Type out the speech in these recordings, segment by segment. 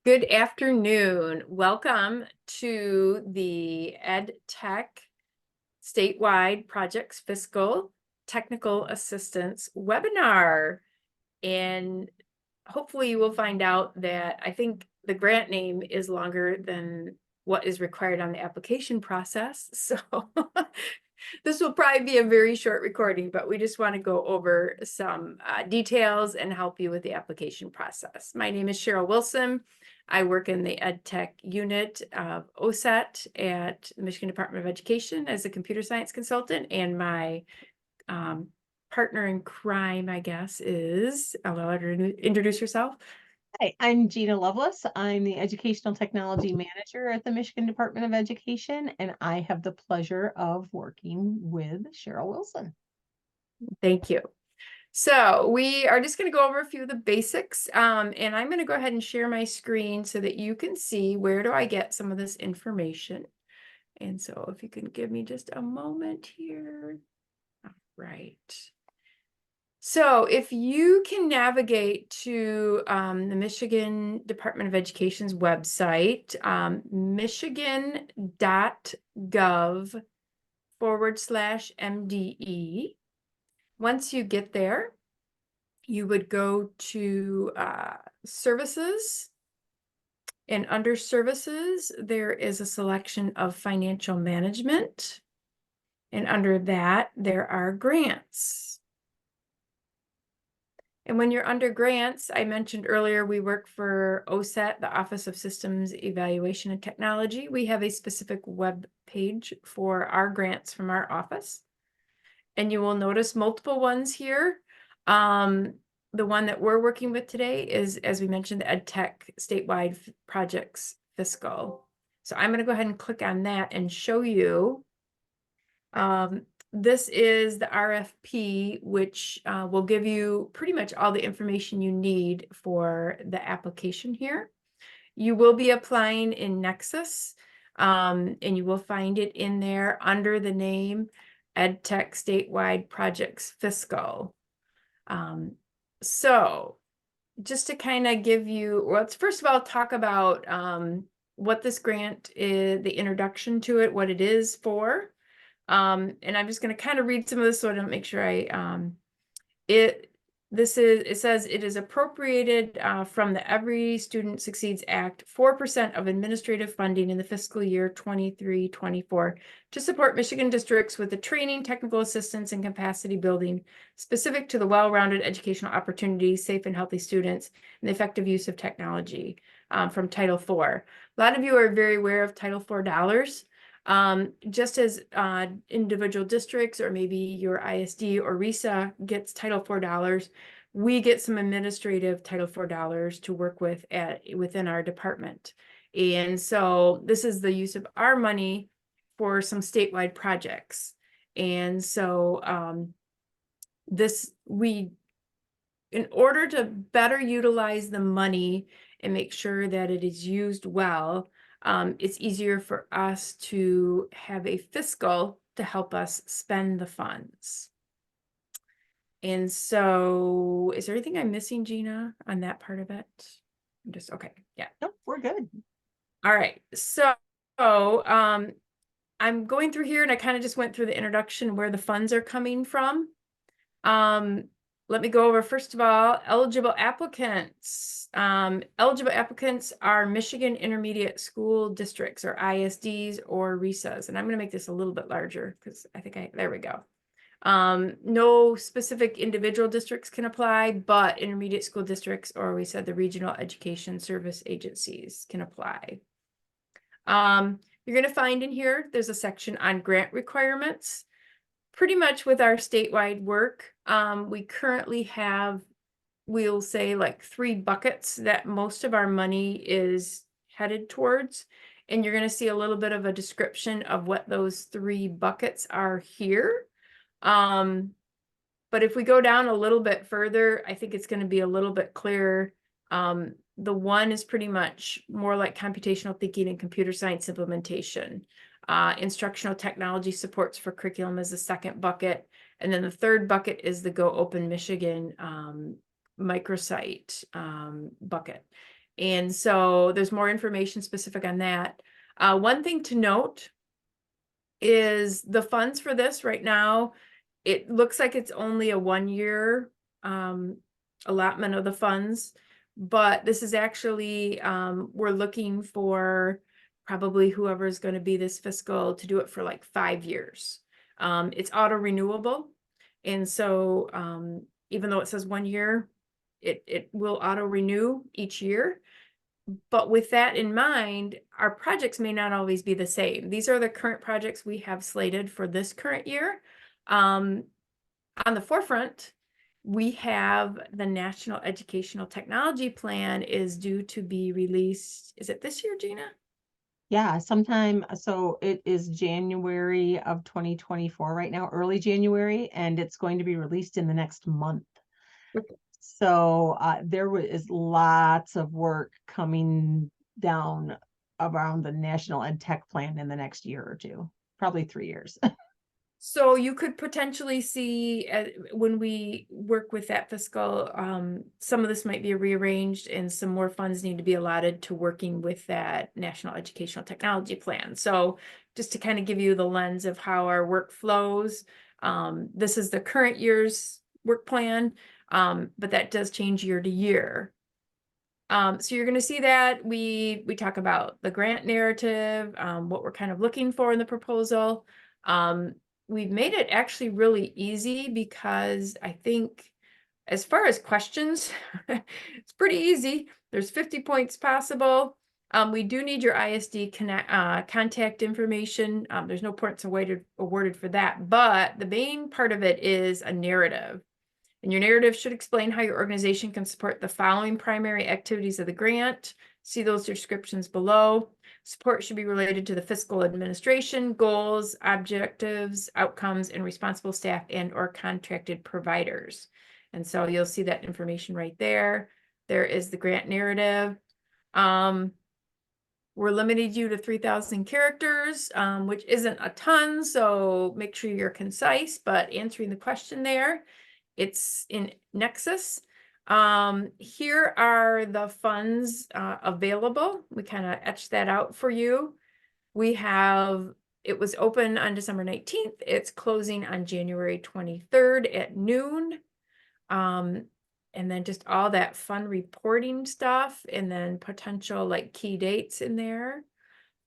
Good afternoon. Welcome to the EdTech Statewide Projects Fiscal Technical Assistance webinar. And hopefully you will find out that I think the grant name is longer than what is required on the application process. So this will probably be a very short recording, but we just want to go over some details and help you with the application process. My name is Cheryl Wilson. I work in the EdTech unit of OSET at the Michigan Department of Education as a computer science consultant, and my partner in crime, I guess, is, I'll let her introduce herself. Hi, I'm Gina Lovelace. I'm the Educational Technology Manager at the Michigan Department of Education, and I have the pleasure of working with Cheryl Wilson. Thank you. So we are just going to go over a few of the basics, and I'm going to go ahead and share my screen so that you can see where do I get some of this information. And so if you can give me just a moment here. All right. So if you can navigate to the Michigan Department of Education's website, michigan.gov/MDE. Once you get there, you would go to services, and under services, there is a selection of financial management. And under that, there are grants. And when you're under grants, I mentioned earlier, we work for OSET, the Office of Systems Evaluation and Technology. We have a specific web page for our grants from our office. And you will notice multiple ones here. The one that we're working with today is, as we mentioned, the EdTech Statewide Projects Fiscal. So I'm going to go ahead and click on that and show you. This is the RFP, which will give you pretty much all the information you need for the application here. You will be applying in Nexus, and you will find it in there under the name EdTech Statewide Projects Fiscal. So just to kind of give you, let's first of all talk about what this grant is, the introduction to it, what it is for. And I'm just going to kind of read some of this so I don't make sure it says it is appropriated from the Every Student Succeeds Act, 4% of administrative funding in the fiscal year 23-24 to support Michigan districts with the training, technical assistance, and capacity building specific to the well-rounded educational opportunities, safe and healthy students, and the effective use of technology from Title IV. A lot of you are very aware of Title IV dollars. Just as individual districts or maybe your ISD or RESA gets Title IV dollars, we get some administrative Title IV dollars to work with within our department. And so this is the use of our money for some statewide projects. And so in order to better utilize the money and make sure that it is used well, it's easier for us to have a fiscal to help us spend the funds. And so is there anything I'm missing, Gina, on that part of it? I'm just, okay, yeah. Nope, we're good. All right, so I'm going through here and I kind of just went through the introduction where the funds are coming from. Let me go over, first of all, eligible applicants. Eligible applicants are Michigan Intermediate School Districts, or ISDs, or RESAs. And I'm going to make this a little bit larger because I think there we go. No specific individual districts can apply, but intermediate school districts, or we said the regional education service agencies, can apply. You're going to find in here, there's a section on grant requirements. Pretty much with our statewide work, we currently have, we'll say, like 3 buckets that most of our money is headed towards. And you're going to see a little bit of a description of what those 3 buckets are here. But if we go down a little bit further, I think it's going to be a little bit clearer. The one is pretty much more like computational thinking and computer science implementation. Instructional technology supports for curriculum is the second bucket. And then the third bucket is the Go Open Michigan microsite bucket. And so there's more information specific on that. One thing to note is the funds for this right now, it looks like it's only a 1 year allotment of the funds, but this is actually, we're looking for probably whoever is going to be this fiscal to do it for like 5 years. It's auto renewable. And so even though it says 1 year, it will auto renew each year. But with that in mind, our projects may not always be the same. These are the current projects we have slated for this current year. On the forefront, we have the National Educational Technology Plan is due to be released. Is it this year, Gina? Yeah, sometime, so it is January of 2024 right now, early January, and it's going to be released in the next month. Okay. So there is lots of work coming down around the National EdTech Plan in the next year or two, probably 3 years. So you could potentially see when we work with that fiscal, some of this might be rearranged and some more funds need to be allotted to working with that National Educational Technology Plan. So just to kind of give you the lens of how our work flows, this is the current year's work plan, but that does change year to year. So you're going to see that we talk about the grant narrative, what we're kind of looking for in the proposal. We've made it actually really easy because I think as far as questions, it's pretty easy. There's 50 points possible. We do need your ISD contact information. There's no points awarded for that, but the main part of it is a narrative. And your narrative should explain how your organization can support the following primary activities of the grant. See those descriptions below. Support should be related to the fiscal administration, goals, objectives, outcomes, and responsible staff and/or contracted providers. And so you'll see that information right there. There is the grant narrative. We're limited you to 3,000 characters, which isn't a ton, so make sure you're concise, but answering the question there. It's in Nexus. Here are the funds available. We kind of etched that out for you. It was open on December 19th. It's closing on January 23rd at noon. And then just all that fun reporting stuff and then potential like key dates in there.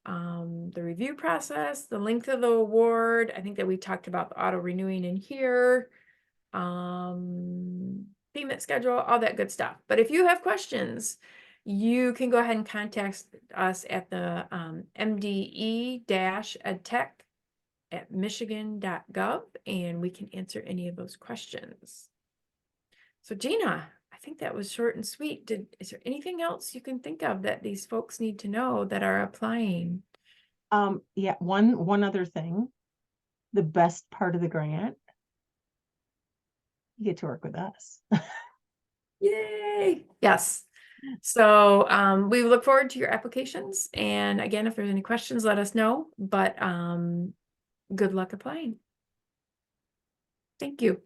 The review process, the length of the award. I think that we talked about the auto renewing in here. Payment schedule, all that good stuff. But if you have questions, you can go ahead and contact us at the MDE-edtech@michigan.gov and we can answer any of those questions. So Gina, I think that was short and sweet. Is there anything else you can think of that these folks need to know that are applying? Yeah, one other thing. The best part of the grant, you get to work with us. Yay! Yes. So we look forward to your applications. And again, if there's any questions, let us know. But good luck applying. Thank you.